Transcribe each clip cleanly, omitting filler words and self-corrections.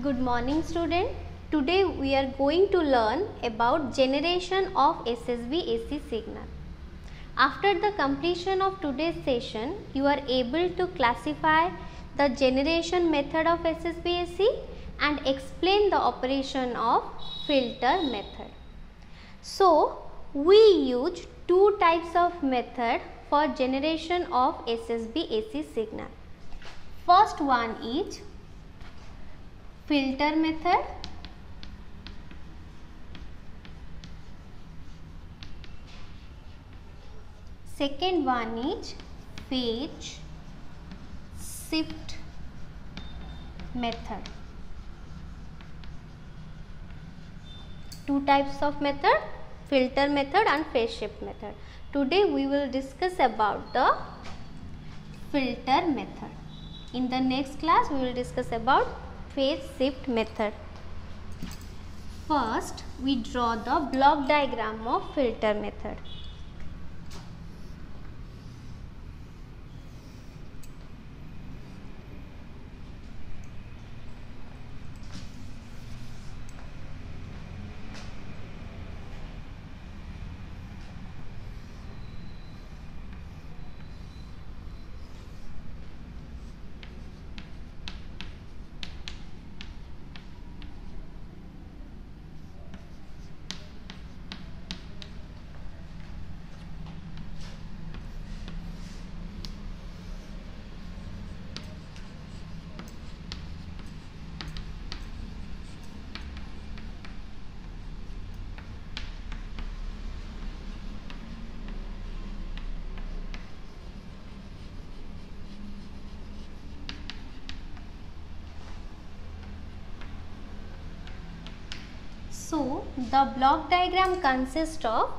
Good morning student. Today we are going to learn about generation of SSB AC signal. After the completion of today's session, you are able to classify the generation method of SSB AC and explain the operation of filter method. So, we use two types of method for generation of SSB AC signal. First one is filter method. Second one is phase shift method. Two types of method, filter method and phase shift method. Today we will discuss about the filter method. In the next class we will discuss about phase shift method. First we draw the block diagram of filter method. So, the block diagram consists of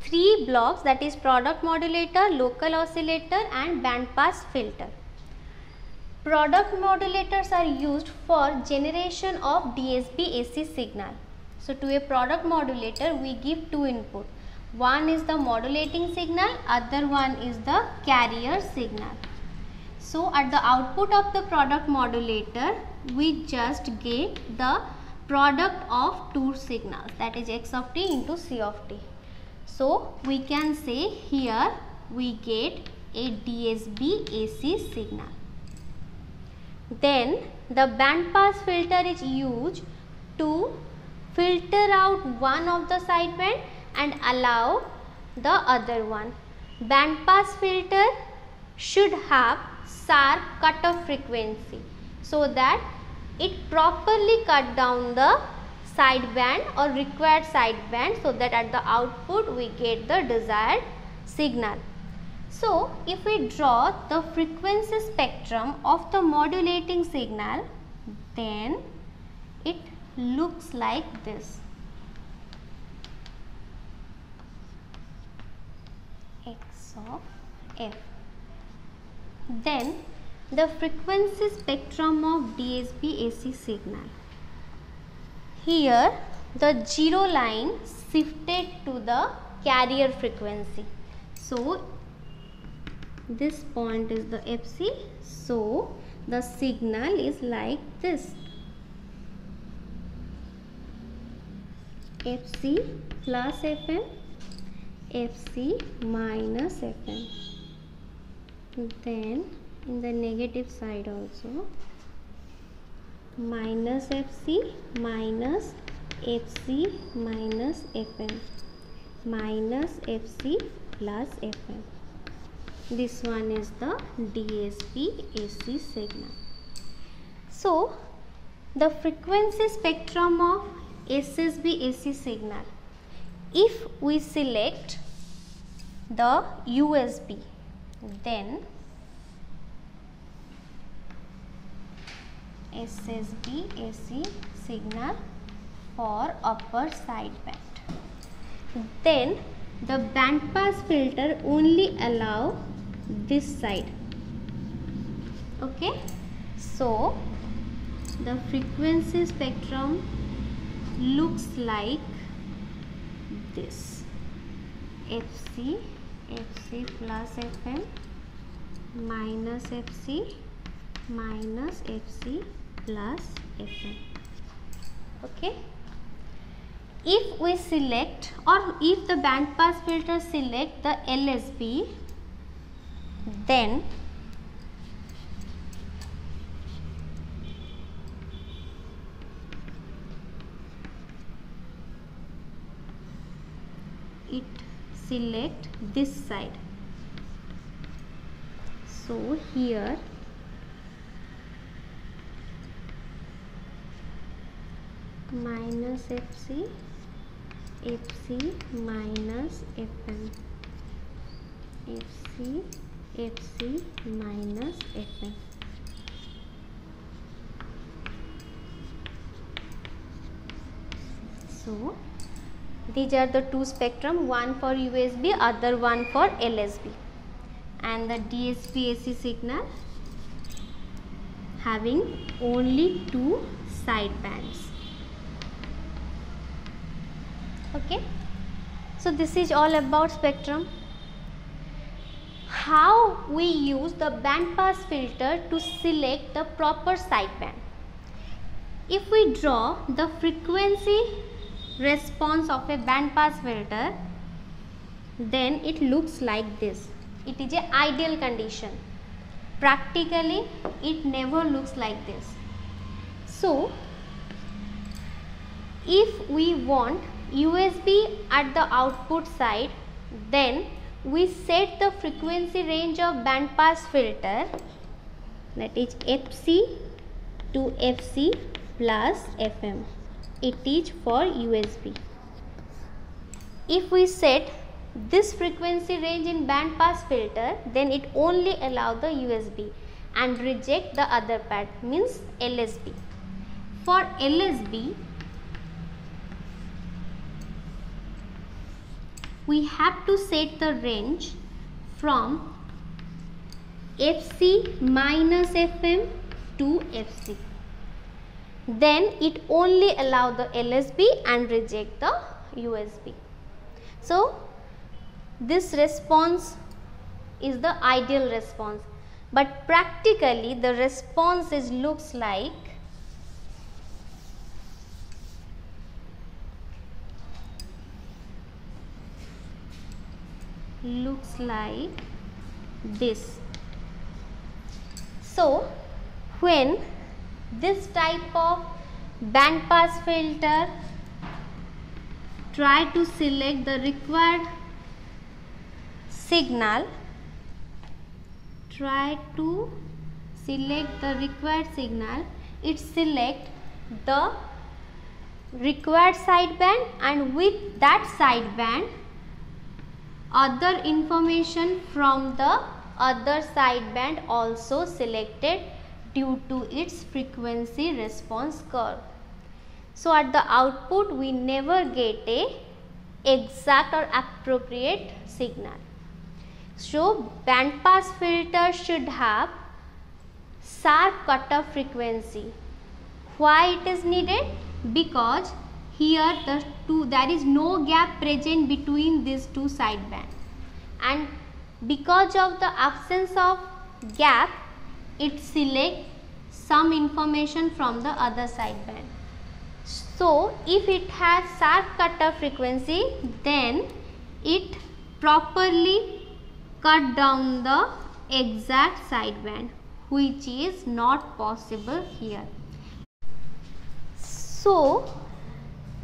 three blocks, that is product modulator, local oscillator and band pass filter. Product modulators are used for generation of DSB AC signal. So, to a product modulator we give two input. One is the modulating signal, other one is the carrier signal. So, at the output of the product modulator we just get the product of two signals, that is x of t into c of t. So, we can say here we get a DSB AC signal. Then the band pass filter is used to filter out one of the sideband and allow the other one. Band pass filter should have sharp cutoff frequency so that it properly cut down the sideband or required sideband, so that at the output we get the desired signal. So, if we draw the frequency spectrum of the modulating signal, then it looks like this. X of f. Then the frequency spectrum of DSB AC signal. Here the zero line shifted to the carrier frequency. So, this point is the FC. So, the signal is like this. FC plus FM, FC minus FM. Then in the negative side also minus FC minus FC minus FM minus FC plus FM. This one is the DSB AC signal. So, the frequency spectrum of SSB AC signal, if we select the USB, then SSB AC signal for upper sideband. Then the band pass filter only allow this side. Okay. So, the frequency spectrum looks like this. FC, FC plus FM minus FC minus Fc plus Fn. Okay. If we select, or if the band pass filter select the LSB, then it select this side. So here minus FC, FC minus FM, FC, FC minus FM. So these are the two spectrum, one for USB, other one for LSB, and the DSP AC signal having only two side bands. Okay, so this is all about spectrum. How we use the band pass filter to select the proper sideband. If we draw the frequency response of a band pass filter, then it looks like this. It is an ideal condition. Practically, it never looks like this. So, if we want USB at the output side, then we set the frequency range of band pass filter, that is FC to FC plus FM. It is for USB. If we set this frequency range in band pass filter, then it only allow the USB and reject the other part, means LSB. For LSB, we have to set the range from FC minus FM to FC. Then it only allow the LSB and reject the USB. So this response is the ideal response, but practically the response looks like this. So when this type of band pass filter try to select the required signal, it select the required sideband, and with that sideband other information from the other sideband also selected due to its frequency response curve. So at the output we never get a exact or appropriate signal. So band pass filter should have sharp cutoff frequency. Why it is needed? Because here there is no gap present between these two sideband, and because of the absence of gap, it selects some information from the other sideband. So if it has sharp cutoff frequency, then it properly cut down the exact sideband, which is not possible here. So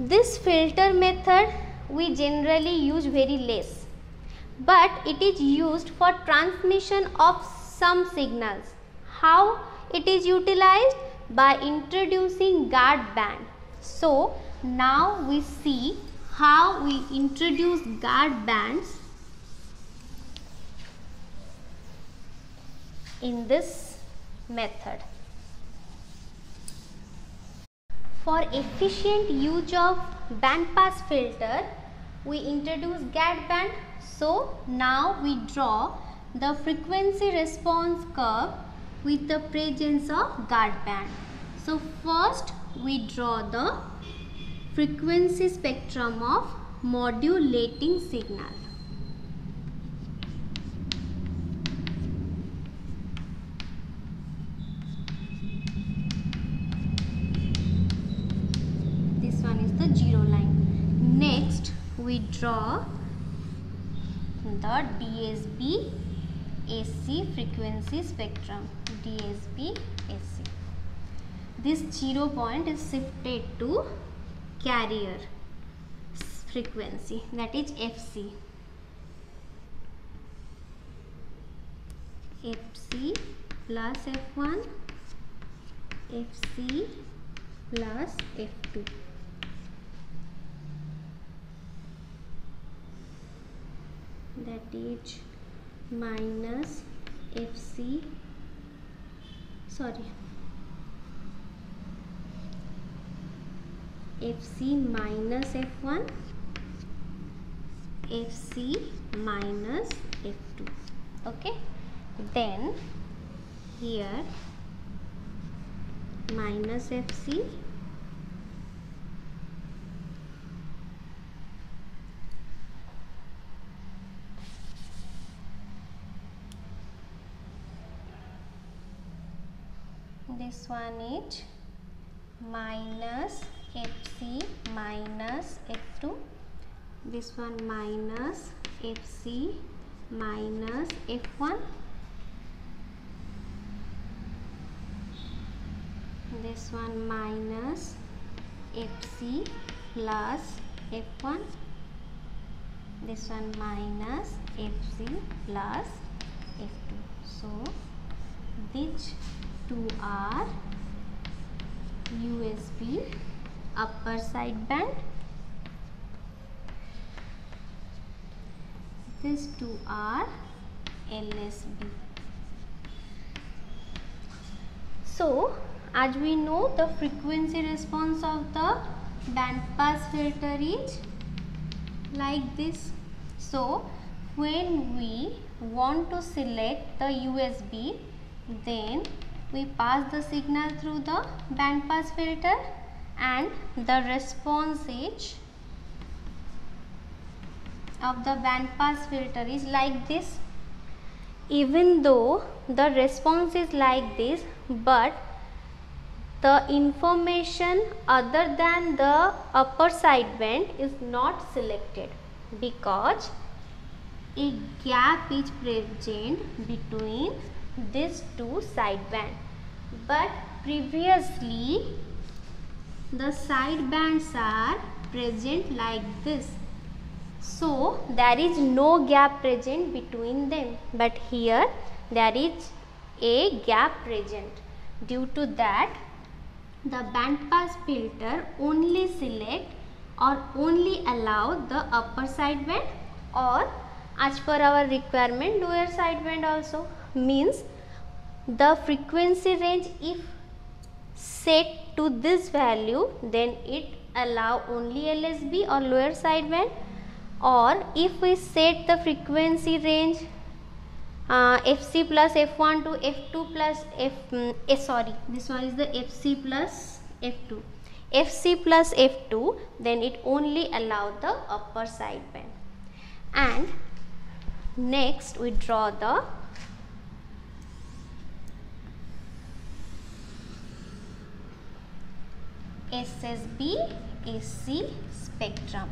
this filter method we generally use very less, but it is used for transmission of some signals. How it is utilized? By introducing guard band. So now we see how we introduce guard bands in this method. For efficient use of band pass filter, we introduce guard band. So now we draw the frequency response curve with the presence of guard band. So first we draw the frequency spectrum of modulating signal. we draw the DSB AC frequency spectrum. DSB AC. This 0 point is shifted to carrier frequency, that is FC. FC plus F1, FC plus F2. That is minus FC, FC minus F1, FC minus F2. Okay, then here minus FC this one is minus FC minus F2, this one minus FC minus F1, this one minus FC plus F1, this one minus FC plus F2. So these two are USB upper sideband, these two are LSB. So as we know, the frequency response of the band pass filter is like this. So when we want to select the USB, then we pass the signal through the band pass filter and the response is of the band pass filter is like this. Even though the response is like this, but the information other than the upper sideband is not selected because a gap is present between these two sideband. But previously the sidebands are present like this, so there is no gap present between them, but here there is a gap present. Due to that, the band pass filter only select or only allow the upper sideband, or as per our requirement lower sideband also. Means the frequency range if set to this value, then it allow only LSB or lower sideband, or if we set the frequency range FC plus F1 to F2 plus this one is the FC plus F2, FC plus F2, then it only allow the upper sideband. And next we draw the SSB AC spectrum.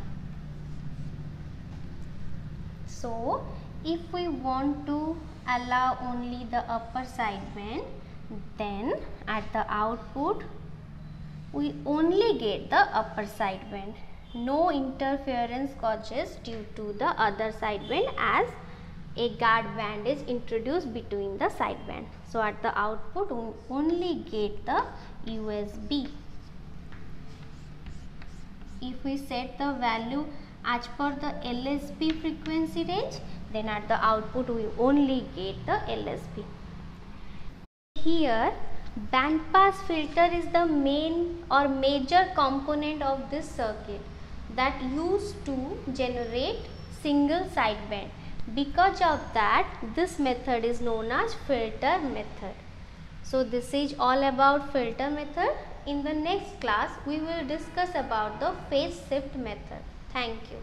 So if we want to allow only the upper sideband, then at the output we only get the upper sideband. No interference causes due to the other sideband, as a guard band is introduced between the sideband. So at the output we only get the USB. If we set the value as per the LSB frequency range, then at the output we only get the LSB. Here band pass filter is the main or major component of this circuit that used to generate single sideband. Because of that, this method is known as filter method. So this is all about filter method. In the next class we will discuss about the phase shift method. Thank you.